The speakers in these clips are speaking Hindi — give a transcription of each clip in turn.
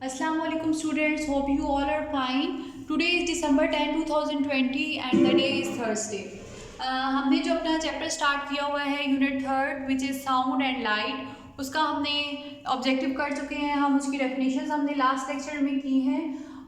Assalamu alaikum students, hope you all are fine. Today is December 10, 2020 and the day is Thursday. हमने जो अपना चैप्टर स्टार्ट किया हुआ है unit third which is sound and light, उसका हमने ऑब्जेक्टिव कर चुके हैं। हम उसकी डेफिनेशंस हमने लास्ट लेक्चर में की हैं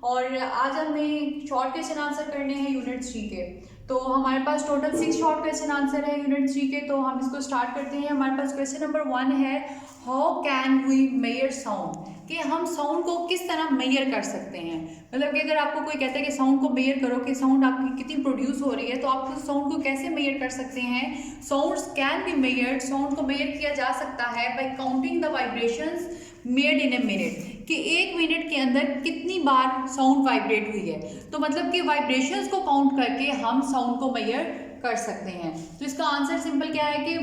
और आज हमें शॉर्ट क्वेश्चन आंसर करने हैं यूनिट 3 के। तो हमारे पास टोटल 6 शॉर्ट क्वेश्चन आंसर है यूनिट 3 के, तो हम इसको स्टार्ट करते हैं। हमारे पास क्वेश्चन नंबर 1 है, how can we measure sound, कि हम साउंड को किस तरह मेजर कर सकते हैं। मतलब कि अगर आपको कोई कहता है कि साउंड को मेजर करो कि साउंड आपकी कितनी प्रोड्यूस हो रही है, तो आप उस साउंड को कैसे मेजर कर सकते हैं। Sounds can be measured, sound को मेजर किया जा सकता है bye counting the vibrations made in a minute, कि 1 मिनट के अंदर कितनी बार साउंड वाइब्रेट हुई है। तो मतलब कि वाइब्रेशंस को काउंट करके हम साउंड को मेजर कर सकते हैं। तो इसका आंसर सिंपल क्या है कि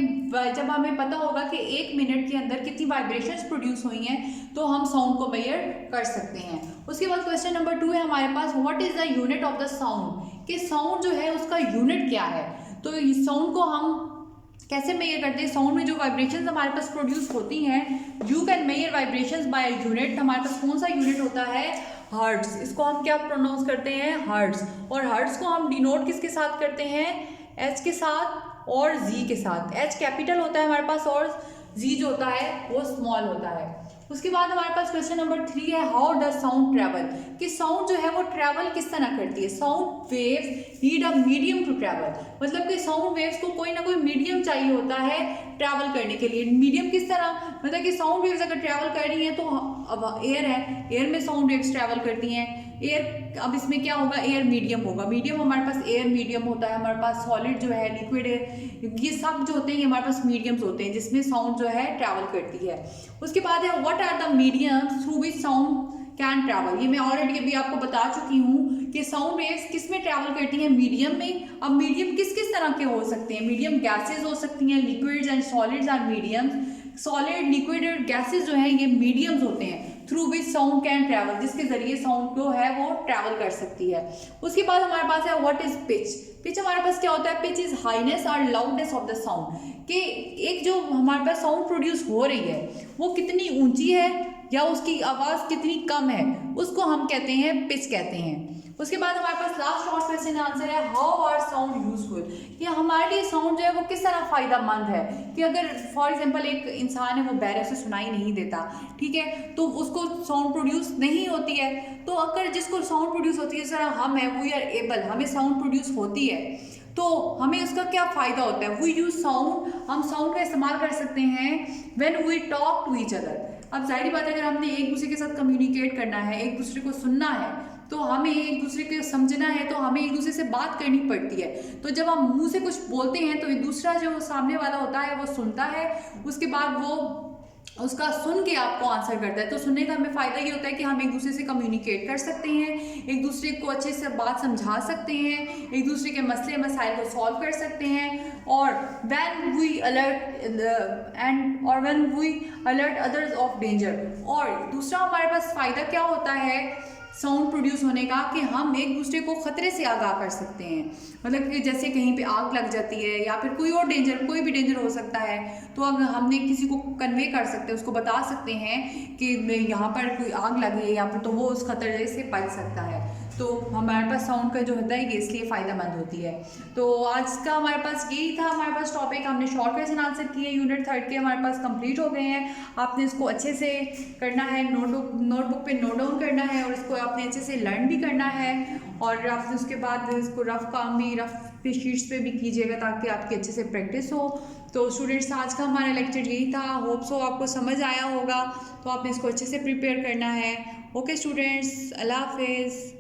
जब हमें पता होगा कि 1 मिनट के अंदर कितनी वाइब्रेशंस प्रोड्यूस हुई हैं, तो हम साउंड को मेजर कर सकते हैं। उसके बाद क्वेश्चन नंबर 2 है हमारे पास, what is the unit of the sound, कि साउंड जो है उसका यूनिट क्या है। तो इस साउंड को हम कैसे मेजर करते हैं। साउंड में जो वाइब्रेशंस हमारे पास प्रोड्यूस होती हैं, you can measure vibrations by unit. हमारे पास कौन सा यूनिट होता है, हर्ट्ज। इसको हम क्या प्रोनाउंस करते हैं, हर्ट्ज। और हर्ट्ज को हम डिनोट किसके साथ करते हैं, एच के साथ और जी के साथ। एच कैपिटल होता है हमारे पास और जी जो होता है वो स्मॉल होता है। उसके बाद हमारे पास क्वेश्चन नंबर 3 है, हाउ डज साउंड ट्रेवल, कि साउंड जो है वो ट्रेवल किस तरह करती है। Sound waves need a medium to travel, मतलब कि साउंड वेव्स को कोई ना कोई मीडियम चाहिए होता है ट्रैवल करने के लिए। मीडियम किस तरह, मतलब कि साउंड वेव्स अगर ट्रैवल कर रही हैं तो अब एयर है, एयर में साउंड वेव्स ट्रैवल करती हैं। एयर, अब इसमें क्या होगा, एयर मीडियम होगा। मीडियम हमारे पास एयर मीडियम होता है, हमारे पास सॉलिड जो है, लिक्विड है, ये सब जो होते हैं ये हमारे पास मीडियम्स होते हैं जिसमें साउंड जो है ट्रैवल करती है। उसके बाद है, what are the mediums through which sound can travel. ये मैं ऑलरेडी अभी आपको बता चुकी हूँ कि साउंड वेव्स किस में ट्रैवल करती हैं, मीडियम में। अब मीडियम किस किस तरह के हो सकते हैं, मीडियम गैसेज हो सकती हैं, liquids and solids are mediums. Solid, liquid और गैसेज जो है ये मीडियम्स होते हैं through which sound can travel, जिसके जरिए साउंड जो है वो ट्रैवल कर सकती है। उसके बाद हमारे पास है, व्हाट इज पिच। पिच हमारे पास क्या होता है, पिच इज हाईनेस और लाउडनेस ऑफ द साउंड, कि एक जो हमारे पास साउंड प्रोड्यूस हो रही है वो कितनी ऊंची है या उसकी आवाज़ कितनी कम है, उसको हम कहते हैं पिच कहते हैं। उसके बाद हमारे पास लास्ट शॉर्ट क्वेश्चन आंसर है, हाउ आर साउंड यूजफुल, कि हमारे लिए साउंड जो है वो किस तरह फ़ायदेमंद है। कि अगर फॉर एग्जांपल एक इंसान है वो बहरा, उसे सुनाई नहीं देता, ठीक है, तो उसको साउंड प्रोड्यूस नहीं होती है। तो अगर जिसको साउंड प्रोड्यूस होती है, जिस तरह हम है, वी आर एबल, हमें साउंड प्रोड्यूस होती है, तो हमें उसका क्या फ़ायदा होता है। वी यूज साउंड, हम साउंड का इस्तेमाल कर सकते हैं when we talk to each other. अब जाहिर बात है अगर हमने एक दूसरे के साथ कम्युनिकेट करना है, एक दूसरे को सुनना है, तो हमें एक दूसरे को समझना है, तो हमें एक दूसरे से बात करनी पड़ती है। तो जब हम मुंह से कुछ बोलते हैं तो एक दूसरा जो सामने वाला होता है वो सुनता है, उसके बाद वो उसका सुन के आपको आंसर करता है। तो सुनने का हमें फ़ायदा ये होता है कि हम एक दूसरे से कम्युनिकेट कर सकते हैं, एक दूसरे को अच्छे से बात समझा सकते हैं, एक दूसरे के मसले मसाइल को सॉल्व कर सकते हैं। और when we alert others of danger. और दूसरा हमारे पास फ़ायदा क्या होता है साउंड प्रोड्यूस होने का, कि हम एक दूसरे को ख़तरे से आगाह कर सकते हैं। मतलब कि जैसे कहीं पे आग लग जाती है या फिर कोई और डेंजर, कोई भी डेंजर हो सकता है, तो अगर हमने किसी को कन्वे कर सकते हैं, उसको बता सकते हैं कि यहाँ पर कोई आग लगी है या फिर, तो वो उस खतरे से बच सकता है। तो हमारे पास साउंड का जो होता है ये इसलिए फ़ायदेमंद होती है। तो आज का हमारे पास यही था, हमारे पास टॉपिक, हमने शॉर्ट क्वेश्चन आंसर किए यूनिट 3 के, हमारे पास कंप्लीट हो गए हैं। आपने इसको अच्छे से करना है, नोटबुक पे नोट डाउन करना है और इसको आपने अच्छे से लर्न भी करना है। और आपने उसके बाद इसको रफ काम भी, रफ शीट्स पे भी कीजिएगा ताकि आपकी अच्छे से प्रैक्टिस हो। तो स्टूडेंट्स आज का हमारा लेक्चर यही था, होप सो आपको समझ आया होगा। तो आपने इसको अच्छे से प्रिपेयर करना है। ओके स्टूडेंट्स, अल्लाह हाफिज़।